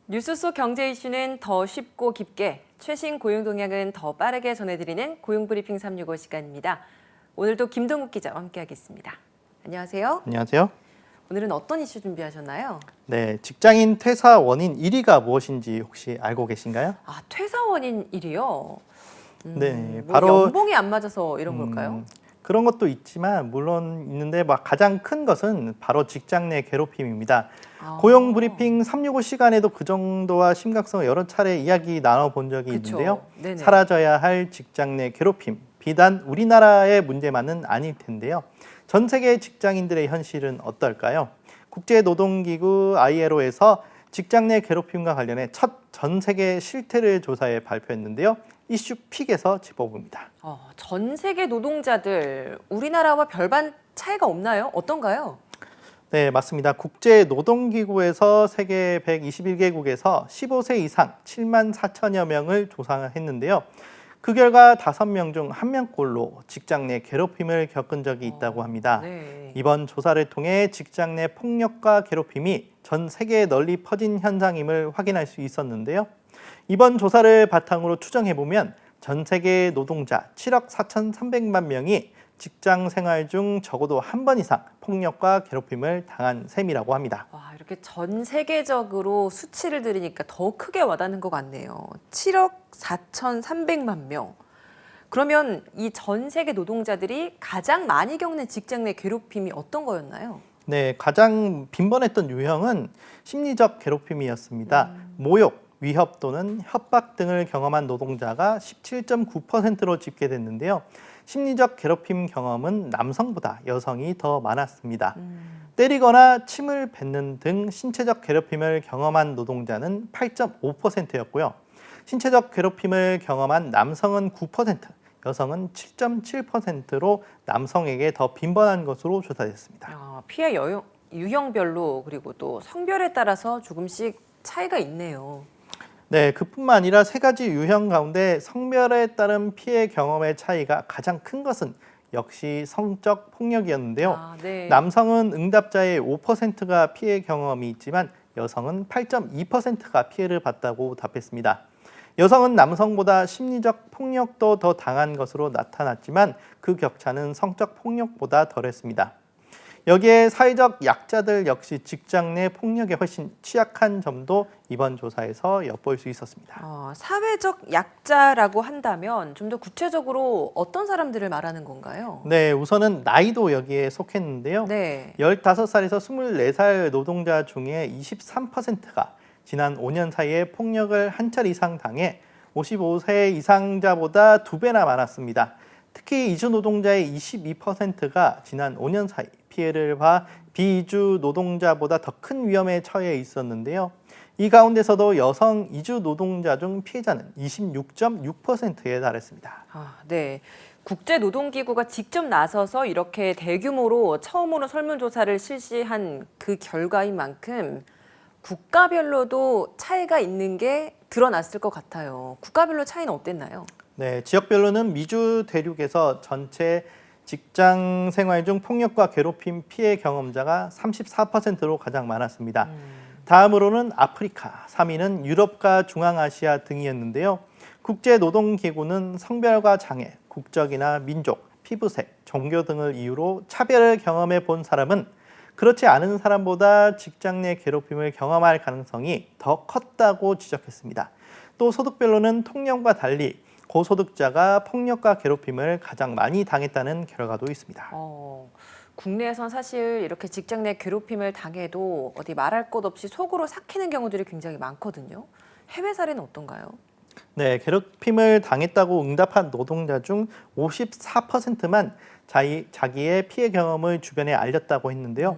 뉴스 속 경제 이슈는 더 쉽고 깊게, 최신 고용 동향은 더 빠르게 전해드리는 고용브리핑 365 시간입니다. 오늘도 김동욱 기자와 함께하겠습니다. 안녕하세요. 안녕하세요. 오늘은 어떤 이슈 준비하셨나요? 네, 직장인 퇴사 원인 1위가 무엇인지 혹시 알고 계신가요? 아, 퇴사 원인 1위요? 네, 뭐 바로 연봉이 안 맞아서 이런 걸까요? 그런 것도 있지만 물론 있는데 가장 큰 것은 바로 직장 내 괴롭힘입니다. 고용 브리핑 365 시간에도 그 정도와 심각성을 여러 차례 이야기 나눠본 적이 있는데요. 네네. 사라져야 할 직장 내 괴롭힘, 비단 우리나라의 문제만은 아닐 텐데요. 전 세계 직장인들의 현실은 어떨까요? 국제노동기구 ILO에서 직장 내 괴롭힘과 관련해 첫 전 세계 실태를 조사해 발표했는데요. 이슈픽에서 짚어봅니다. 전 세계 노동자들, 우리나라와 별반 차이가 없나요? 어떤가요? 네, 맞습니다. 국제노동기구에서 세계 121개국에서 15세 이상 7만 4천여 명을 조사했는데요. 그 결과 5명 중 1명꼴로 직장 내 괴롭힘을 겪은 적이 있다고 합니다. 네. 이번 조사를 통해 직장 내 폭력과 괴롭힘이 전 세계에 널리 퍼진 현상임을 확인할 수 있었는데요. 이번 조사를 바탕으로 추정해보면 전 세계 노동자 7억 4,300만 명이 직장 생활 중 적어도 한 번 이상 폭력과 괴롭힘을 당한 셈이라고 합니다. 와, 이렇게 전 세계적으로 수치를 들으니까 더 크게 와닿는 것 같네요. 7억 4,300만 명. 그러면 이 전 세계 노동자들이 가장 많이 겪는 직장 내 괴롭힘이 어떤 거였나요? 네, 가장 빈번했던 유형은 심리적 괴롭힘이었습니다. 모욕, 위협 또는 협박 등을 경험한 노동자가 17.9%로 집계됐는데요. 심리적 괴롭힘 경험은 남성보다 여성이 더 많았습니다. 때리거나 침을 뱉는 등 신체적 괴롭힘을 경험한 노동자는 8.5%였고요. 신체적 괴롭힘을 경험한 남성은 9%, 여성은 7.7%로 남성에게 더 빈번한 것으로 조사됐습니다. 피해 유형별로 그리고 또 성별에 따라서 조금씩 차이가 있네요. 네, 그뿐만 아니라 세 가지 유형 가운데 성별에 따른 피해 경험의 차이가 가장 큰 것은 역시 성적 폭력이었는데요. 네. 남성은 응답자의 5%가 피해 경험이 있지만 여성은 8.2%가 피해를 봤다고 답했습니다. 여성은 남성보다 심리적 폭력도 더 당한 것으로 나타났지만 그 격차는 성적 폭력보다 덜했습니다. 여기에 사회적 약자들 역시 직장 내 폭력에 훨씬 취약한 점도 이번 조사에서 엿볼 수 있었습니다. 사회적 약자라고 한다면 좀 더 구체적으로 어떤 사람들을 말하는 건가요? 네, 우선은 나이도 여기에 속했는데요. 네. 15살에서 24살 노동자 중에 23%가 지난 5년 사이에 폭력을 한 차례 이상 당해 55세 이상자보다 2배나 많았습니다. 특히 이주 노동자의 22%가 지난 5년 사이 피해를 봐 비이주 노동자보다 더 큰 위험에 처해 있었는데요. 이 가운데서도 여성 이주 노동자 중 피해자는 26.6%에 달했습니다. 네. 국제노동기구가 직접 나서서 이렇게 대규모로 처음으로 설문조사를 실시한 그 결과인 만큼 국가별로도 차이가 있는 게 드러났을 것 같아요. 국가별로 차이는 어땠나요? 네, 지역별로는 미주 대륙에서 전체 직장 생활 중 폭력과 괴롭힘 피해 경험자가 34%로 가장 많았습니다. 다음으로는 아프리카, 3위는 유럽과 중앙아시아 등이었는데요. 국제노동기구는 성별과 장애, 국적이나 민족, 피부색, 종교 등을 이유로 차별을 경험해 본 사람은 그렇지 않은 사람보다 직장 내 괴롭힘을 경험할 가능성이 더 컸다고 지적했습니다. 또 소득별로는 통령과 달리 고소득자가 폭력과 괴롭힘을 가장 많이 당했다는 결과도 있습니다. 국내에선 사실 이렇게 직장 내 괴롭힘을 당해도 어디 말할 것 없이 속으로 삭히는 경우들이 굉장히 많거든요. 해외 사례는 어떤가요? 네, 괴롭힘을 당했다고 응답한 노동자 중 54%만 자기의 피해 경험을 주변에 알렸다고 했는데요.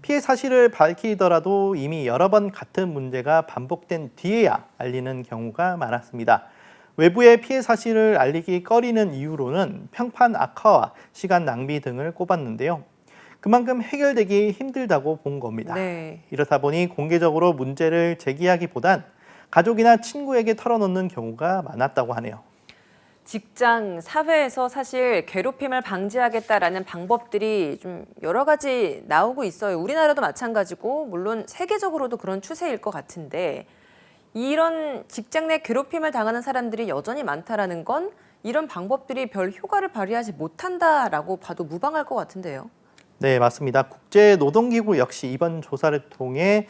피해 사실을 밝히더라도 이미 여러 번 같은 문제가 반복된 뒤에야 알리는 경우가 많았습니다. 외부의 피해 사실을 알리기 꺼리는 이유로는 평판 악화와 시간 낭비 등을 꼽았는데요. 그만큼 해결되기 힘들다고 본 겁니다. 네. 이렇다 보니 공개적으로 문제를 제기하기보단 가족이나 친구에게 털어놓는 경우가 많았다고 하네요. 직장, 사회에서 사실 괴롭힘을 방지하겠다라는 방법들이 좀 여러 가지 나오고 있어요. 우리나라도 마찬가지고 물론 세계적으로도 그런 추세일 것 같은데 이런 직장 내 괴롭힘을 당하는 사람들이 여전히 많다라는 건 이런 방법들이 별 효과를 발휘하지 못한다라고 봐도 무방할 것 같은데요. 네, 맞습니다. 국제노동기구 역시 이번 조사를 통해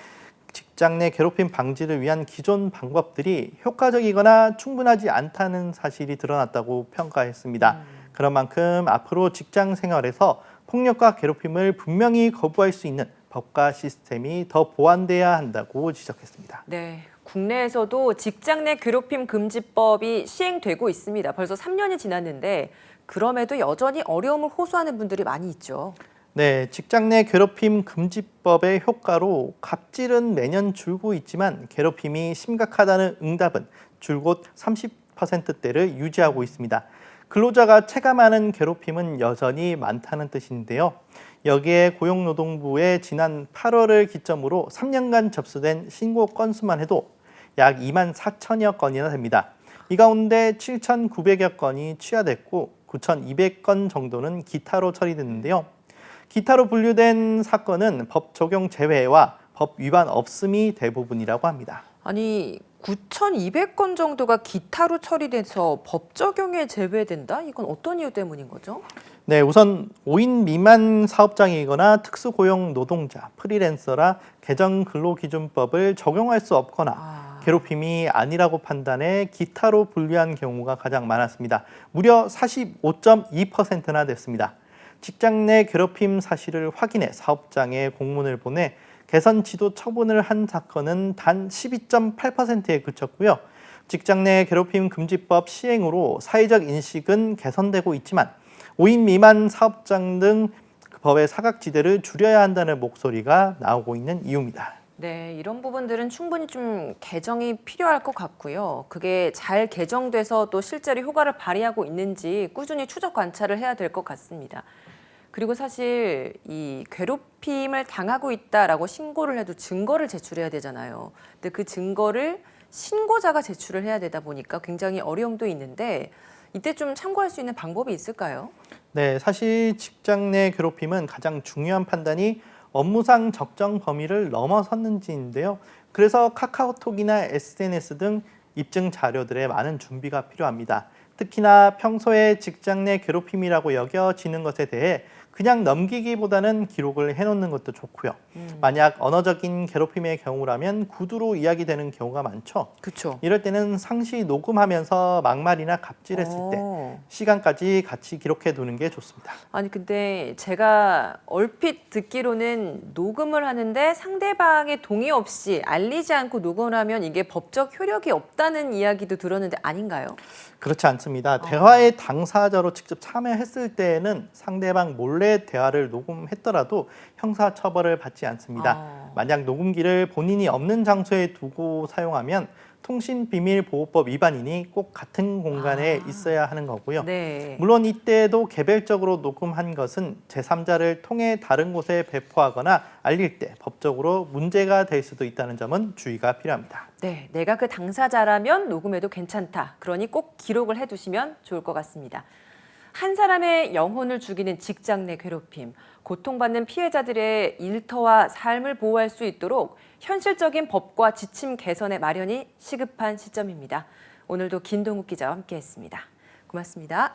직장 내 괴롭힘 방지를 위한 기존 방법들이 효과적이거나 충분하지 않다는 사실이 드러났다고 평가했습니다. 그런 만큼 앞으로 직장 생활에서 폭력과 괴롭힘을 분명히 거부할 수 있는 법과 시스템이 더 보완돼야 한다고 지적했습니다. 네, 국내에서도 직장 내 괴롭힘 금지법이 시행되고 있습니다. 벌써 3년이 지났는데 그럼에도 여전히 어려움을 호소하는 분들이 많이 있죠. 네, 직장 내 괴롭힘 금지법의 효과로 갑질은 매년 줄고 있지만 괴롭힘이 심각하다는 응답은 줄곧 30%대를 유지하고 있습니다. 근로자가 체감하는 괴롭힘은 여전히 많다는 뜻인데요. 여기에 고용노동부의 지난 8월을 기점으로 3년간 접수된 신고 건수만 해도 약 2만 4천여 건이나 됩니다. 이 가운데 7,900여 건이 취하됐고 9,200건 정도는 기타로 처리됐는데요. 기타로 분류된 사건은 법 적용 제외와 법 위반 없음이 대부분이라고 합니다. 아니, 9,200건 정도가 기타로 처리돼서 법 적용에 제외된다? 이건 어떤 이유 때문인 거죠? 네, 우선 5인 미만 사업장이거나 특수고용 노동자, 프리랜서라 개정근로기준법을 적용할 수 없거나 괴롭힘이 아니라고 판단해 기타로 분류한 경우가 가장 많았습니다. 무려 45.2%나 됐습니다. 직장 내 괴롭힘 사실을 확인해 사업장에 공문을 보내 개선 지도 처분을 한 사건은 단 12.8%에 그쳤고요. 직장 내 괴롭힘 금지법 시행으로 사회적 인식은 개선되고 있지만 5인 미만 사업장 등 법의 사각지대를 줄여야 한다는 목소리가 나오고 있는 이유입니다. 네, 이런 부분들은 충분히 좀 개정이 필요할 것 같고요. 그게 잘 개정돼서 또 실제로 효과를 발휘하고 있는지 꾸준히 추적 관찰을 해야 될 것 같습니다. 그리고 사실 이 괴롭힘을 당하고 있다라고 신고를 해도 증거를 제출해야 되잖아요. 근데 그 증거를 신고자가 제출을 해야 되다 보니까 굉장히 어려움도 있는데 이때 좀 참고할 수 있는 방법이 있을까요? 네, 사실 직장 내 괴롭힘은 가장 중요한 판단이 업무상 적정 범위를 넘어섰는지인데요. 그래서 카카오톡이나 SNS 등 입증 자료들의 많은 준비가 필요합니다. 특히나 평소에 직장 내 괴롭힘이라고 여겨지는 것에 대해 그냥 넘기기보다는 기록을 해놓는 것도 좋고요. 만약 언어적인 괴롭힘의 경우라면 구두로 이야기되는 경우가 많죠. 그렇죠. 이럴 때는 상시 녹음하면서 막말이나 갑질했을 때 시간까지 같이 기록해 두는 게 좋습니다. 아니 근데 제가 얼핏 듣기로는 녹음을 하는데 상대방의 동의 없이 알리지 않고 녹음을 하면 이게 법적 효력이 없다는 이야기도 들었는데 아닌가요? 그렇지 않습니다. 대화의 당사자로 직접 참여했을 때에는 상대방 몰래 대화를 녹음했더라도 형사처벌을 받지 않습니다. 만약 녹음기를 본인이 없는 장소에 두고 사용하면 통신비밀보호법 위반이니 꼭 같은 공간에 있어야 하는 거고요. 네. 물론 이때도 개별적으로 녹음한 것은 제3자를 통해 다른 곳에 배포하거나 알릴 때 법적으로 문제가 될 수도 있다는 점은 주의가 필요합니다. 네, 내가 그 당사자라면 녹음해도 괜찮다. 그러니 꼭 기록을 해두시면 좋을 것 같습니다. 한 사람의 영혼을 죽이는 직장 내 괴롭힘, 고통받는 피해자들의 일터와 삶을 보호할 수 있도록 현실적인 법과 지침 개선의 마련이 시급한 시점입니다. 오늘도 김동욱 기자와 함께했습니다. 고맙습니다.